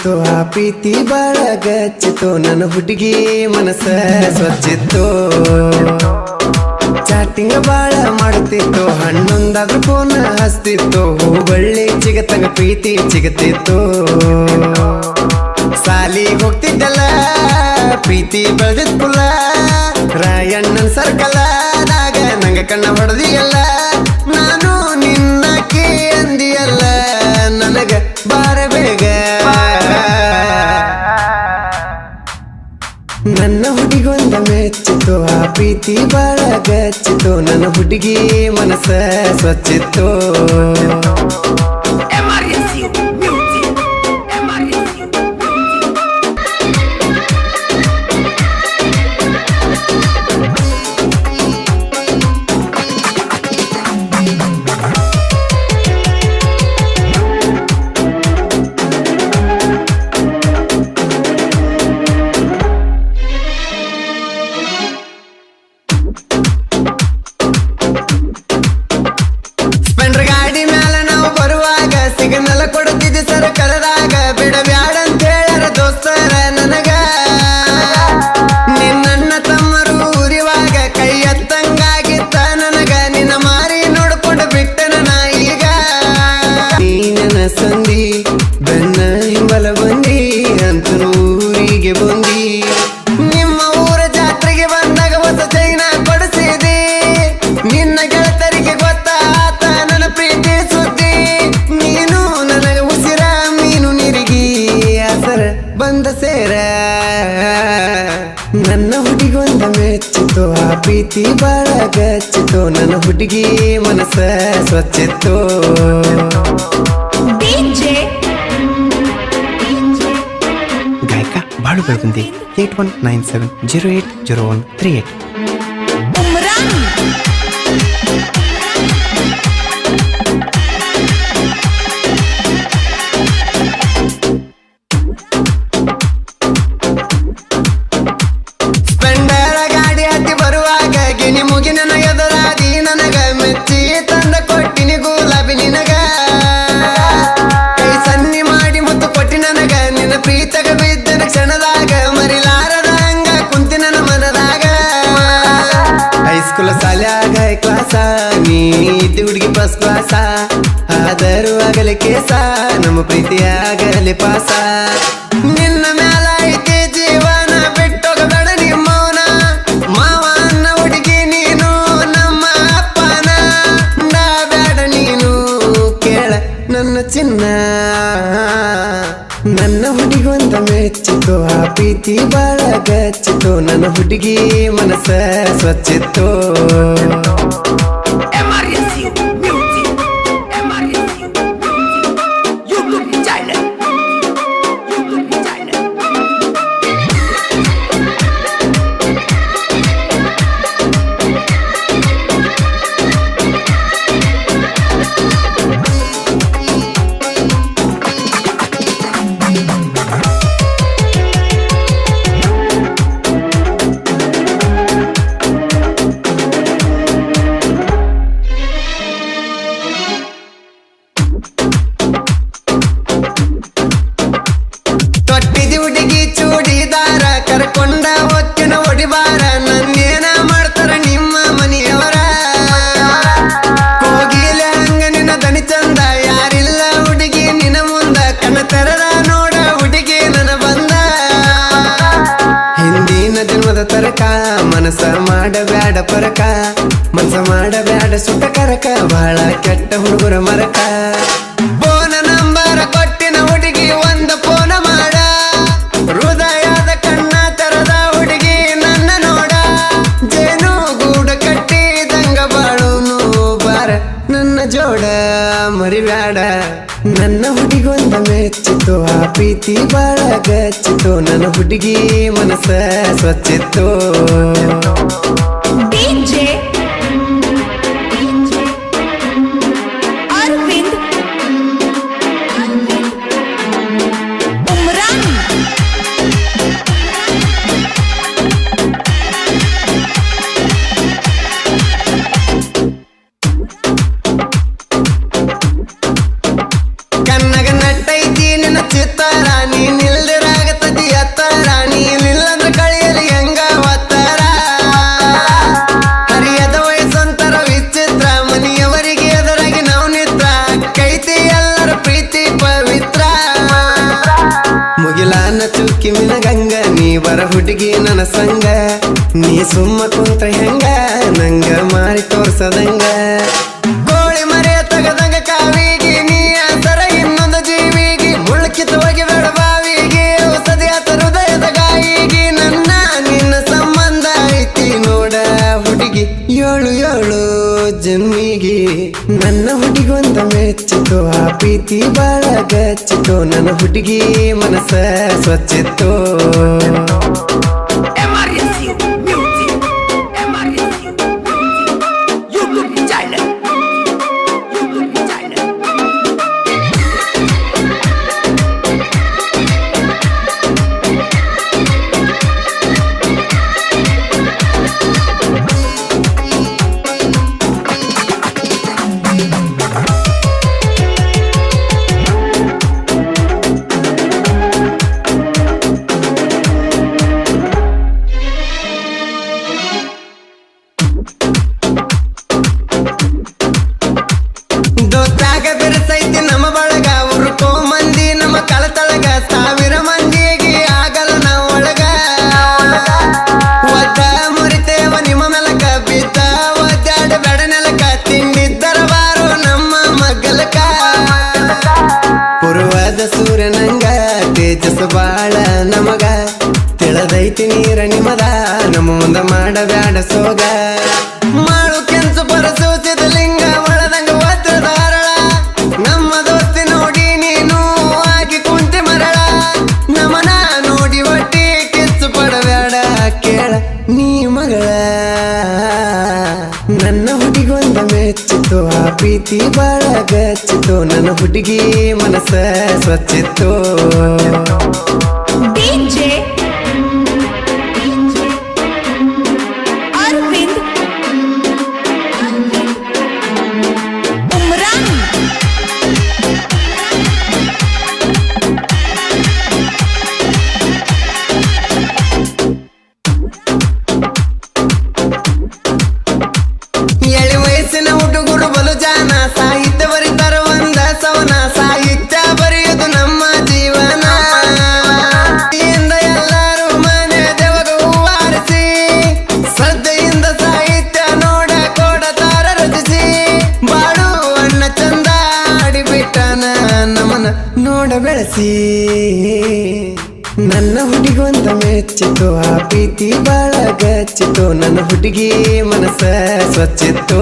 ಮೆಚ್ಚಿತು ಆ ಪ್ರೀತಿ ಬಾಳ ಗಚ್ಚಿತು ನನ್ನ ಹುಡುಗಿ ಮನಸ್ಸ ಸ್ವಚ್ಛಿತ್ತು ಚಾಟಿಂಗ್ ಬಾಳ ಮಾಡುತ್ತಿತ್ತು ಹಣ್ಣೊಂದಾದ್ರೂ ಫೋನ್ ಹಸ್ತಿತ್ತು ಹೂಬಳ್ಳಿ ಚಿಗತಂಗ ಪ್ರೀತಿ ಚಿಗತಿತ್ತು ಸಾಲಿಗೆ ಹೋಗ್ತಿದ್ದಲ್ಲ ಪ್ರೀತಿ ಬೆಳೆದಿದ್ ಕುಲ ರಾಯಣ್ಣನ್ ಸರ್ಕಲ್ ನಾಗ ನಂಗ ಕಣ್ಣ ಹೊಡೆದಿಯಲ್ಲ ನಾನು ನಿನ್ನ ಅಂದಿಯಲ್ಲ ನನಗ ಬಾರ ಬೇಗ ನನ್ನ ಹುಡುಗೊಂದ ಮೆಚ್ಚಿತು ಆ ಪ್ರೀತಿ ಬಾಳ ಗಚ್ಚಿತು ನನ್ನ ಹುಡುಗಿ ಮನಸ್ಸ ಸ್ವಚ್ಛಿತ್ತು ಸಂದಿ ಬೆನ್ನ ಹಿಂಬಲ ಬಂದಿ ಅಂತ ಊರಿಗೆ ಬಂದಿ ನಿಮ್ಮ ಊರ ಜಾತ್ರೆಗೆ ಬಂದಾಗ ಹೊಸ ಚೈನ ಕೊಡಿಸಿದೆ ನಿನ್ನ ಗೆಳತರಿಗೆ ಗೊತ್ತಾತ ನನ್ನ ಪ್ರೀತಿ ಸುದ್ದಿ ನೀನು ನನಗೆ ಉಸಿರ ಮೀನು ನೀರಿಗೆ ಆಸರ ಬಂದ ಸೇರ ನನ್ನ ಹುಡುಗೊಂದ ಮೆಚ್ಚಿತು ಆ ಪ್ರೀತಿ ಬಾಳ ಗಚ್ಚಿತು ನನ್ನ ಹುಡುಗಿ ಮನಸ್ಸ ಸ್ವಚ್ಛಿತ್ತು ಗಾಯಕ ಬಾಳು ಬೆಳಗುಂದಿ 8197080138 ಸ್ಪೆಂಡರ ಗಾಡಿ ಹತ್ತಿ ಬರುವಾಗ ಗಿಣಿ ಮುಗಿ ನನಗ ಎದುರಾದಿ ನನಗ ಮೆಚ್ಚಿ ತಂದ ಕೊಟ್ಟಿನಿ ಗುಲಾಬಿ ನಿನಗ ಕೈ ಸನ್ನಿ ಮಾಡಿ ಮುತ್ತು ಕೊಟ್ಟಿ ನನಗ ನಿನ್ನ ಪ್ರೀತಗ ಬಿದ್ದನ ಕ್ಷಣದಾಗ ಮರಿಲಾರದ ಹಂಗ ಕುಂತಿ ನನ್ನ ಮನದಾಗ ಹೈಸ್ಕೂಲ್ ಸಾಲ್ಯಾಗ ಕ್ಲಾಸ ನೀ ಇದ್ದಿ ಹುಡುಗಿ ಫಸ್ಟ್ ಕ್ಲಾಸ ಆದರೂ ಆಗಲಿ ಕೇಸ ನಮ್ಮ ಪ್ರೀತಿಯಾಗಲಿ ಪಾಸ ನಿನ್ನ ಮ್ಯಾಲ ಐತಿ ಜೀವನ ಬಿಟ್ಟೋಗಬೇಡ ನಿಮ್ಮವನ ಮಾವ ಅನ್ನ ಹುಡುಗಿ ನೀನು ನಮ್ಮ ಅಪ್ಪನ ನಾ ಬೇಡ ನೀನು ಕೇಳ ನನ್ನ ಚಿನ್ನ ನನ್ನ ಹುಡುಗೊಂದ ಮೆಚ್ಚಿತು ಆ ಪ್ರೀತಿ ಬಾಳ ಗಚ್ಚಿತು ನನ್ನ ಹುಡುಗಿ ಮನಸ್ಸ ಸ್ವಚ್ಛಿತ್ತು ತೊಟ್ಟಿದಿ ಹುಡುಗಿ ಚೂಡಿದಾರ ಕರ್ಕೊಂಡ ಹೊತ್ತಿನ ಹೊಡಿಬಾರ ನನ್ನೇನ ಮಾಡ್ತಾರ ನಿಮ್ಮ ಮನೆಯವರ ಕೋಗಿಲ ಹಂಗ ನಿನ್ನ ದನಿ ಚಂದ ಯಾರಿಲ್ಲ ಹುಡುಗಿ ನಿನ್ನ ಮುಂದ ಕಣ್ಣ ತೆರದ ನೋಡ ಹುಡುಗಿ ನನ್ನ ಬಂದ ಹಿಂದಿನ ಜನ್ಮದ ತರಕ ಮನಸ್ಸ ಮಾಡಬ್ಯಾಡ ಪರಕ ಮನಸ ಮಾಡಬ್ಯಾಡ ಸುಟ್ಟ ಕರಕ ಬಹಳ ಕೆಟ್ಟ ಹುಡುಗರ ಮರಕ ಫೋನ ನಂಬರ ಕೊಟ್ಟಿನ ಹುಡುಗಿ ಒಂದು ಫೋನ ಮಾಡ ಹೃದಯದ ಕಣ್ಣ ತೆರದ ಹುಡುಗಿ ನನ್ನ ನೋಡ ಜೇನು ಗೂಡ ಕಟ್ಟಿದಂಗ ಬಾಳುನು ಬಾರ ನನ್ನ ಜೋಡ ಮರಿಬ್ಯಾಡ ನನ್ನ ಹುಡುಗೊಂದ ಮೆಚ್ಚಿತು ಆ ಪ್ರೀತಿ ಬಾಳ ಗಚ್ಚಿತು ನನ್ನ ಹುಡುಗಿ ಮನಸ್ಸ ಸ್ವಚ್ಛಿತ್ತು ಕನ್ನಗ ನಟ್ಟೈತಿ ನಿನ್ನ ಚಿತ್ತಾರ ನೀ ಹುಡುಗಿ ನನ್ನ ಸಂಗ ನೀ ಸುಮ್ಮ ಕುಂತ ಹೆಂಗ ನಂಗ ಮಾರಿ ತೋರ್ಸದಂಗ ಕೋಳಿ ಮರೆಯ ತಗದಂಗ ಕಾವಿಗೆ ನೀ ಆಸರ ಇನ್ನೊಂದು ಜೀವಿಗೆ ಮುಳ್ಕಿತ ಹೋಗಿ ಬೇಡ ಬಾವಿಗೆ ಔಷಧಿ ಆತ ಹೃದಯದ ಗಾಯಿಗೆ ನನ್ನ ನಿನ್ನ ಸಂಬಂಧ ಐತಿ ನೋಡ ಹುಡುಗಿ ಏಳು ಏಳು ಜನ್ಮಿಗೆ ನನ್ನ ಹುಡುಗೊಂದ ಮೆಚ್ಚಿತು ಆ ಪ್ರೀತಿ ಬಾಳ ಗಚ್ಚಿತು ನನ್ನ ಹುಡುಗಿ ಮನಸ್ಸ ಸ್ವಚ್ಛಿತ್ತು ದೋಸ್ತಾಗ ಬೆರೆಸೈತಿ ನಮ್ಮ ಬಳಗ ಉರ್ಕೋ ಮಂದಿ ನಮ್ಮ ಕಳತಳಗ ಸಾವಿರ ಮಂದಿಗೆ ಆಗಲ್ಲ ನಾವು ಒಳಗ ಒದ್ದ ಮುರಿತೇವ ನಿಮ್ಮ ಮೆಲಕ ಬಿದ್ದ ಒದ್ದಾಡ ಬೆಡ ನೆಲಕ ತಿಂಡಿದ್ದರ ಬಾರು ನಮ್ಮ ಮಗ್ಗಲಕ ಪೂರ್ವದ ಸೂರ್ಯನಂಗ ತೇಜಸ್ ಬಾಳ ನಮಗ ತಿಳದೈತಿ ನೀರ ನಿಮದ ನಮ್ಮ ಮುಂದ ಮಾಡಬ್ಯಾಡ ಸೋಗ ಮಾಡು ಕೆಂಚು ಪರಸೂಚಿದ ಲಿಂಗ ಒಳದಂಗ ವಜ್ರಧಾರಳ ನಮ್ಮ ದೋಸ್ತಿ ನೋಡಿ ನೀನು ಆಗಿ ಕುಂತಿ ಮರಳ ನಮನ ನೋಡಿ ಒಟ್ಟಿ ಕಿಚ್ಚು ಪಡಬೇಡ ಕೇಳ ನೀ ಮಗಳ ನನ್ನ ಹುಡುಗೊಂದ ಮೆಚ್ಚಿತು ಆ ಪ್ರೀತಿ ಬಾಳ ಗಚ್ಚಿತು ನನ್ನ ಹುಡುಗಿ ಮನಸ್ಸ ಸ್ವಚ್ಛಿತ್ತು ಎಳಿ ವಯಸ್ಸಿನ ಹುಡುಗರು ಬಲು ಜಾನ ಸಾಹಿತ್ಯ ಬರೀತಾರ ಒಂದ ಸವನ ಸಾಹಿತ್ಯ ಬರೆಯುವುದು ನಮ್ಮ ಜೀವನ ಇಂದ ಎಲ್ಲರೂ ಮನೆ ದೇವಗ ಹೂವಾರಿಸಿ ಶ್ರದ್ಧೆಯಿಂದ ಸಾಹಿತ್ಯ ನೋಡ ಕೊಡತಾರ ರಚಿಸಿ ಬಾಳು ಅಣ್ಣ ಚಂದ ಆಡಿಬಿಟ್ಟನ ನಮನ ನೋಡ ಬೆಳೆಸಿ ನನ್ನ ಹುಡುಗೊಂದ ಮೆಚ್ಚಿತು ಆ ಪ್ರೀತಿ ಬಾಳ ಗಚ್ಚಿತು ನನ್ನ ಹುಡುಗಿ ಮನಸ್ಸ ಸ್ವಚ್ಛಿತ್ತು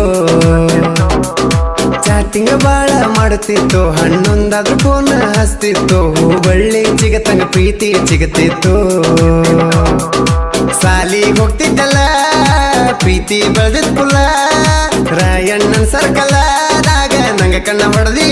ಚಾಟಿಂಗ್ ಬಾಳ ಮಾಡುತ್ತಿತ್ತು ಹಣ್ಣೊಂದಾದ್ರೂ ಫೋನ್ ಹಚ್ತಿತ್ತು ಹೂ ಬಳ್ಳಿ ಚಿಗತಂಗ ಪ್ರೀತಿ ಚಿಗತಿತ್ತು ಸಾಲಿಗೆ ಹೋಗ್ತಿದ್ದಲ್ಲ ಪ್ರೀತಿ ಬೆಳೆದಿತ್ತು ರಾಯಣ್ಣನ ಸರ್ಕಲ್ ಆದಾಗ ನಂಗ ಕಣ್ಣ ಹೊಡೆದಿ